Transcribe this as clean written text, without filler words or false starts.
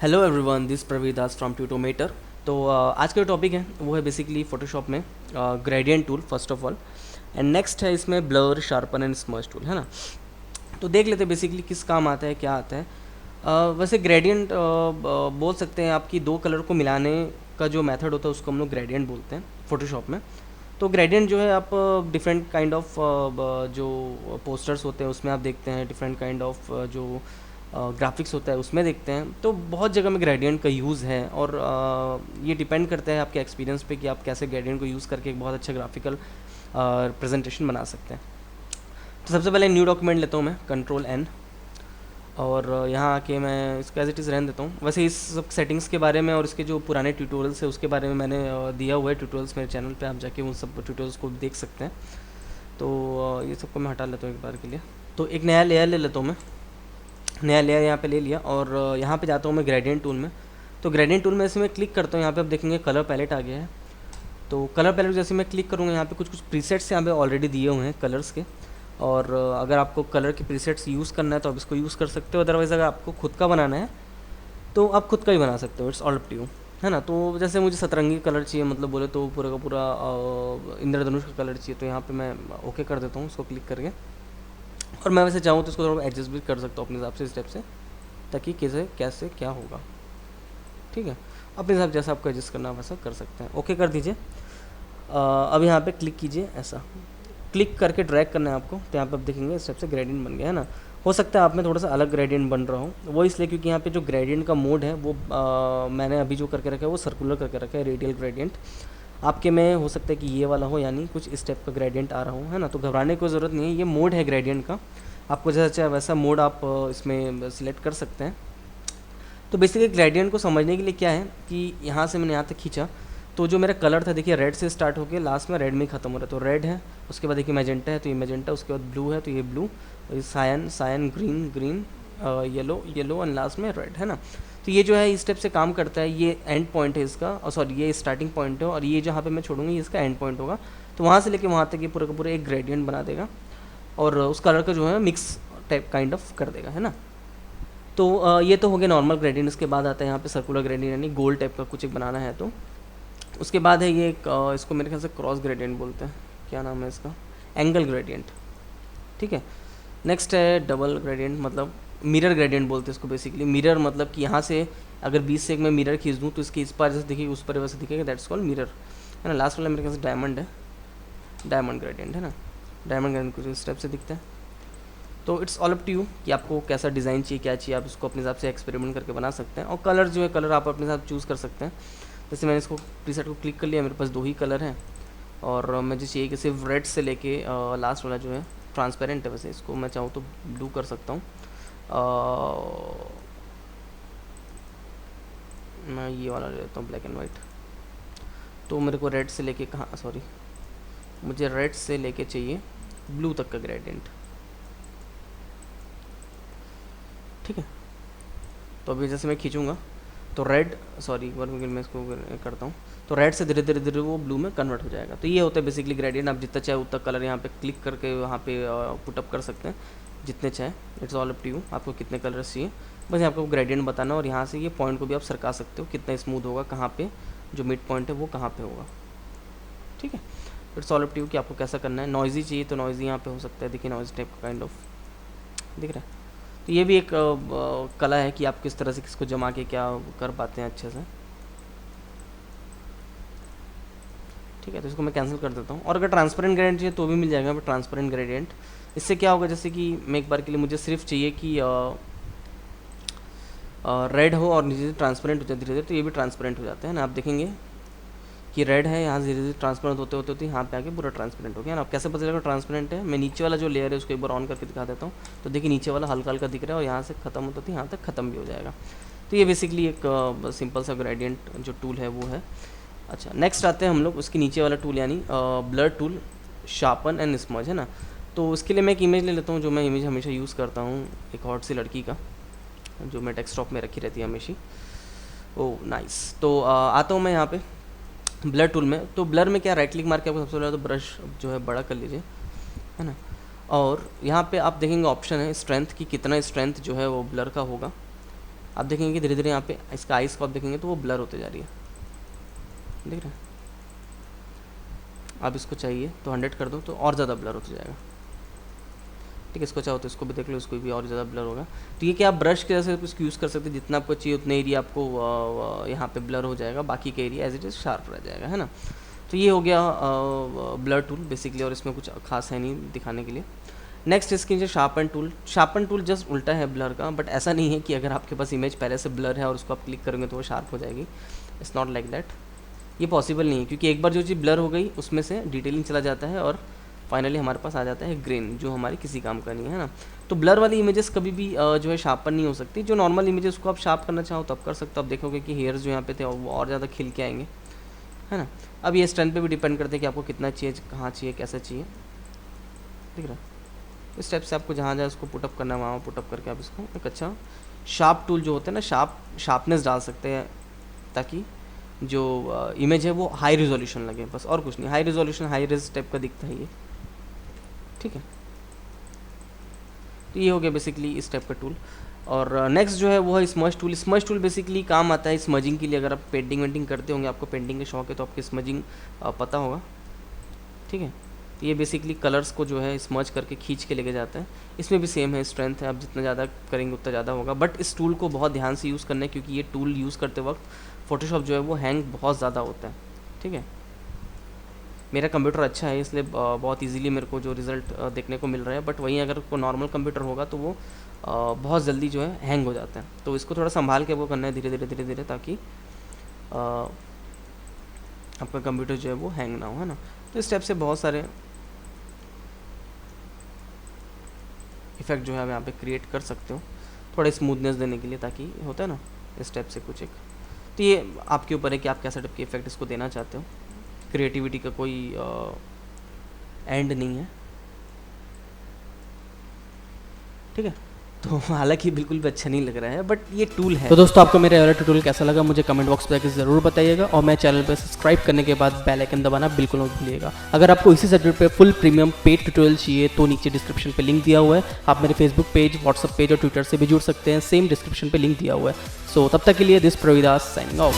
Hello everyone, this Praveer Das from Tutometer. तो आज का जो टॉपिक है वो है बेसिकली फोटोशॉप में gradient tool first of all, and next है इसमें blur, sharpen and smudge tool, है ना। तो देख लेते हैं बेसिकली किस काम आता है, क्या आता है। वैसे ग्रेडियंट बोल सकते हैं आपकी दो कलर को मिलाने का जो मेथड होता है उसको हम लोग ग्रेडियंट बोलते हैं फोटोशॉप में। तो ग्रेडियंट जो है आप डिफरेंट काइंड ऑफ जो पोस्टर्स होते हैं उसमें आप देखते हैं, डिफरेंट काइंड ऑफ जो ग्राफिक्स होता है उसमें देखते हैं। तो बहुत जगह में ग्रेडियंट का यूज़ है और ये डिपेंड करता है आपके एक्सपीरियंस पे कि आप कैसे ग्रेडियंट को यूज़ करके एक बहुत अच्छा ग्राफिकल प्रेजेंटेशन बना सकते हैं। तो सबसे पहले न्यू डॉक्यूमेंट लेता हूँ मैं, कंट्रोल एन, और यहाँ आके मैं इसको एज इट इज़ रहने देता हूँ। वैसे इस सब सेटिंग्स के बारे में और इसके जो पुराने ट्यूटोरियल्स है उसके बारे में मैंने दिया हुआ है ट्यूटोरियल्स मेरे चैनल पे, आप जाके उन सब ट्यूटोरियल्स को देख सकते हैं। तो ये सबको मैं हटा लेता हूँ एक बार के लिए। तो एक नया लेयर ले लेता हूँ मैं, नया लेयर यहाँ पे ले लिया और यहाँ पे जाता हूँ मैं ग्रेडियंट टूल में। तो ग्रेडियंट टूल में ऐसे मैं क्लिक करता हूँ, यहाँ पे आप देखेंगे कलर पैलेट आ गया है। तो कलर पैलेट जैसे मैं क्लिक करूँगा यहाँ पे कुछ कुछ प्रीसेट्स यहाँ पे ऑलरेडी दिए हुए हैं कलर्स के, और अगर आपको कलर के प्रीसेट्स यूज़ करना है तो आप इसको यूज़ कर सकते हो। अदरवाइज़ अगर आपको खुद का बनाना है तो आप खुद का ही बना सकते हो, it's all up to you, है ना। तो जैसे मुझे सतरंगी कलर चाहिए, मतलब बोले तो पूरा का पूरा इंद्रधनुष का कलर चाहिए, तो यहाँ पे मैं ओके कर देता हूँ उसको क्लिक करके। और मैं वैसे चाहूँ तो इसको थोड़ा एडजस्ट भी कर सकता हूँ अपने हिसाब से स्टेप से, ताकि कैसे कैसे क्या होगा, ठीक है। अपने हिसाब जैसा आपको एडजस्ट करना वैसा कर सकते हैं। ओके कर दीजिए। अब यहाँ पे क्लिक कीजिए, ऐसा क्लिक करके ड्रैग करना है आपको। तो यहाँ पे आप देखेंगे स्टेप से ग्रेडियंट बन गया, है ना। हो सकता है आप में थोड़ा सा अलग ग्रेडियंट बन रहा हो, वो इसलिए क्योंकि यहाँ पे जो ग्रेडियंट का मोड है वो मैंने अभी जो करके रखा है वो सर्कुलर करके रखा है, रेडियल ग्रेडियंट। आपके में हो सकता है कि ये वाला हो, यानी कुछ इस टाइप का ग्रेडियंट आ रहा हो, है ना। तो घबराने की ज़रूरत नहीं है, ये मोड है ग्रेडियंट का। आपको जैसा चाहे वैसा मोड आप इसमें सिलेक्ट कर सकते हैं। तो बेसिकली ग्रेडियंट को समझने के लिए क्या है कि यहाँ से मैंने यहाँ तक खींचा, तो जो मेरा कलर था देखिए रेड से स्टार्ट होकर लास्ट में रेड में ही खत्म हो रहा है। तो रेड है, उसके बाद देखिए मैजेंटा है तो ये मैजेंटा, उसके बाद ब्लू है तो ये blue, cyan cyan, green green, yellow yellow and last में रेड, है ना। तो ये जो है इस स्टेप से काम करता है। ये एंड पॉइंट है इसका, और सॉरी ये स्टार्टिंग पॉइंट है, और ये जहाँ पे मैं छोड़ूंगा ये इसका एंड पॉइंट होगा। तो वहाँ से लेके वहाँ तक ये पूरा का पूरा एक ग्रेडियंट बना देगा, और उस कलर का जो है मिक्स टाइप काइंड ऑफ कर देगा, है ना। तो ये तो हो गया नॉर्मल ग्रेडियंट। इसके बाद आता है यहाँ पे सर्कुलर ग्रेडियंट, यानी गोल टाइप का कुछ एक बनाना है। तो उसके बाद है ये एक इसको मेरे ख्याल से क्रॉस ग्रेडियंट बोलते हैं, क्या नाम है इसका, एंगल ग्रेडियंट, ठीक है। नेक्स्ट है डबल ग्रेडियंट, मतलब मिरर ग्रेडियंट बोलते हैं इसको बेसिकली। मिरर मतलब कि यहाँ से अगर 20 से एक मैं मिरर खींच दूँ तो इसकी इस पार जैसे दिखेगी उस पर वैसे दिखेगा, दैट्स कॉल्ड मिरर, है ना। लास्ट वाला मेरे ख्याल से डायमंड है, डायमंड ग्रेडियंट, है ना। डायमंड ग्रेडियंट कुछ इस स्टेप से दिखता है। तो it's all up to you कि आपको कैसा डिज़ाइन चाहिए, क्या चाहिए, आप इसको अपने हिसाब से एक्सपेरिमेंट करके बना सकते हैं। और कलर जो है, कलर आप अपने हिसाब चूज़ कर सकते हैं। जैसे मैंने इसको प्रीसेट को क्लिक कर लिया, मेरे पास दो ही कलर हैं, और मुझे चाहिए कि सिर्फ रेड से लेके लास्ट वाला जो है ट्रांसपेरेंट है, वैसे इसको मैं चाहूँ तो ब्लू कर सकता हूँ। मैं ये वाला ले लेता हूँ, ब्लैक एंड वाइट। तो मेरे को रेड से लेके कहाँ, सॉरी, मुझे रेड से लेके चाहिए ब्लू तक का ग्रेडियंट, ठीक है। तो अभी जैसे मैं खींचूँगा तो रेड, सॉरी एक बार मैं इसको करता हूँ, तो रेड से धीरे धीरे धीरे वो ब्लू में कन्वर्ट हो जाएगा। तो ये होता है बेसिकली ग्रेडियंट। आप जितना चाहे उतना कलर यहाँ पे क्लिक करके वहाँ पे पुटअप कर सकते हैं जितने चाहे, it's all up to you आपको कितने कलर्स चाहिए। बस यहाँ आपको ग्रेडियंट बताना, और यहाँ से ये पॉइंट को भी आप सरका सकते हो, कितना स्मूथ होगा, कहाँ पे जो मिड पॉइंट है वो कहाँ पे होगा, ठीक है। It's all up to you कि आपको कैसा करना है। नॉइज़ी चाहिए तो नॉइज़ी यहाँ पे हो सकता है, देखिए नॉइज़ टाइप का काइंड ऑफ दिख रहा है। तो ये भी एक कला है कि आप किस तरह से किसको जमा के क्या कर पाते हैं अच्छे से, ठीक है। तो इसको मैं कैंसिल कर देता हूँ। और अगर ट्रांसपेरेंट ग्रेडियंट चाहिए तो भी मिल जाएगा ट्रांसपेरेंट ग्रेडियंट। इससे क्या होगा, जैसे कि मैं एक बार के लिए मुझे सिर्फ चाहिए कि रेड हो और नीचे से ट्रांसपेरेंट हो जाए धीरे धीरे, तो ये भी ट्रांसपेरेंट हो जाते हैं ना। आप देखेंगे कि रेड है, यहाँ धीरे धीरे ट्रांसपेरेंट होते होते होते यहाँ पे आके पूरा ट्रांसपेरेंट हो गया ना। आप कैसे पता चलेगा ट्रांसपेरेंट है, मैं नीचे वाला जो लेयर है उसको एक बार ऑन करके दिखा देता हूँ। तो देखिए नीचे वाला हल्का हल्का दिख रहा है, और यहाँ से खत्म होता है यहाँ तक खत्म भी हो जाएगा। तो ये बेसिकली एक सिंपल सा ग्रेडियंट जो टूल है वो है। अच्छा, नेक्स्ट आते हैं हम लोग उसके नीचे वाला टूल, यानी blur tool, sharpen and smudge, है ना। तो उसके लिए मैं एक इमेज ले लेता हूँ, जो मैं इमेज हमेशा यूज़ करता हूँ, एक हॉट सी लड़की का जो मैं डेस्कटॉप में रखी रहती है हमेशा। Oh nice. तो आता हूँ मैं यहाँ पे ब्लर टूल में। तो ब्लर में क्या, राइट क्लिक मार के आपको सबसे पहले तो ब्रश जो है बड़ा कर लीजिए, है ना। और यहाँ पे आप देखेंगे ऑप्शन है स्ट्रेंथ की, कितना स्ट्रेंथ जो है वो ब्लर का होगा, आप देखेंगे कि धीरे धीरे यहाँ पे इसका आइस को आप देखेंगे तो वो ब्लर होते जा रही है, देख रहे हैं। आप इसको चाहिए तो 100 कर दो तो और ज़्यादा ब्लर होता जाएगा, ठीक है। इसको चाहो तो इसको भी देख लो, इसको भी और ज़्यादा ब्लर होगा। तो ये क्या आप ब्रश के जैसे इसको यूज़ कर सकते हैं, जितना आपको चाहिए उतने एरिया आपको यहाँ पे ब्लर हो जाएगा, बाकी का area as it is sharp रह जाएगा, है ना। तो ये हो गया ब्लर टूल बेसिकली, और इसमें कुछ खास है नहीं दिखाने के लिए। नेक्स्ट इसकी जो sharpen tool, sharpen tool just उल्टा है ब्लर का, बट ऐसा नहीं है कि अगर आपके पास इमेज पहले से ब्लर है और उसको आप क्लिक करेंगे तो वो शार्प हो जाएगी। इट्स नॉट लाइक दैट, ये पॉसिबल नहीं है, क्योंकि एक बार जो चीज़ ब्लर हो गई उसमें से डिटेलिंग चला जाता है और फाइनली हमारे पास आ जाता है ग्रेन, जो हमारी किसी काम का नहीं है ना। तो ब्लर वाली इमेजेस कभी भी जो है शार्पन नहीं हो सकती। जो नॉर्मल इमेजेस को आप शार्प करना चाहो तो आप कर सकते हो। आप देखोगे कि हेयर्स जो यहाँ पे थे वो और ज़्यादा खिल के आएंगे, है ना। अब ये स्ट्रेंथ पे भी डिपेंड करते हैं कि आपको कितना चाहिए, कहाँ चाहिए, कैसा चाहिए, दिख रहा है। इस स्टेप से आपको जहाँ जहाँ इसको पुटअप करना है वहाँ पुटअप करके आप इसको एक अच्छा शार्प टूल जो होता है ना, शार्पनेस डाल सकते हैं, ताकि जो इमेज है वो हाई रिजोल्यूशन लगे, बस और कुछ नहीं। High resolution high res type का दिखता है ये, ठीक है। तो ये हो गया बेसिकली इस टाइप का टूल। और नेक्स्ट जो है वो है smudge tool. Smudge tool basically काम आता है स्मजिंग के लिए। अगर आप पेंटिंग वेंटिंग करते होंगे, आपको पेंटिंग के शौक है, तो आपकी स्मजिंग पता होगा, ठीक है। तो ये बेसिकली कलर्स को जो है स्मज करके खींच के लेके जाता है। इसमें भी सेम है, स्ट्रेंथ है, आप जितना ज़्यादा करेंगे उतना ज़्यादा होगा। बट इस टूल को बहुत ध्यान से यूज़ करना है, क्योंकि ये टूल यूज़ करते वक्त फ़ोटोशॉप जो है वो हैंग बहुत ज़्यादा होता है, ठीक है। मेरा कंप्यूटर अच्छा है इसलिए बहुत इजीली मेरे को जो रिज़ल्ट देखने को मिल रहा है, बट वहीं अगर कोई नॉर्मल कंप्यूटर होगा तो वो बहुत जल्दी जो है हैंग हो जाता है। तो इसको थोड़ा संभाल के वो करना है धीरे धीरे धीरे धीरे, ताकि आपका कंप्यूटर जो है वो हैंग ना हो, है ना। तो इस स्टेप से बहुत सारे इफ़ेक्ट जो है आप यहाँ पे क्रिएट कर सकते हो, थोड़ा स्मूथनेस देने के लिए, ताकि होता है ना इस स्टेप से कुछ एक। तो ये आपके ऊपर है कि आप कैसा टाइप के इफेक्ट इसको देना चाहते हो। क्रिएटिविटी का कोई एंड नहीं है, ठीक है। तो हालांकि बिल्कुल भी अच्छा नहीं लग रहा है, बट ये टूल है। तो दोस्तों आपको मेरा वाला ट्यूटोरियल कैसा लगा मुझे कमेंट बॉक्स में ज़रूर बताइएगा, और मैं चैनल पर सब्सक्राइब करने के बाद बेल आइकन दबाना बिल्कुल मत भूलिएगा। अगर आपको इसी सब्जेक्ट पे फुल प्रीमियम पेड ट्यूटोरियल चाहिए तो नीचे डिस्क्रिप्शन पे लिंक दिया हुआ है। आप मेरे फेसबुक पेज, व्हाट्सअप पेज और ट्विटर से भी जुड़ सकते हैं, सेम डिस्क्रिप्शन पे लिंक दिया हुआ है। सो तब तक के लिए दिस प्रवीदास साइनिंग ऑफ।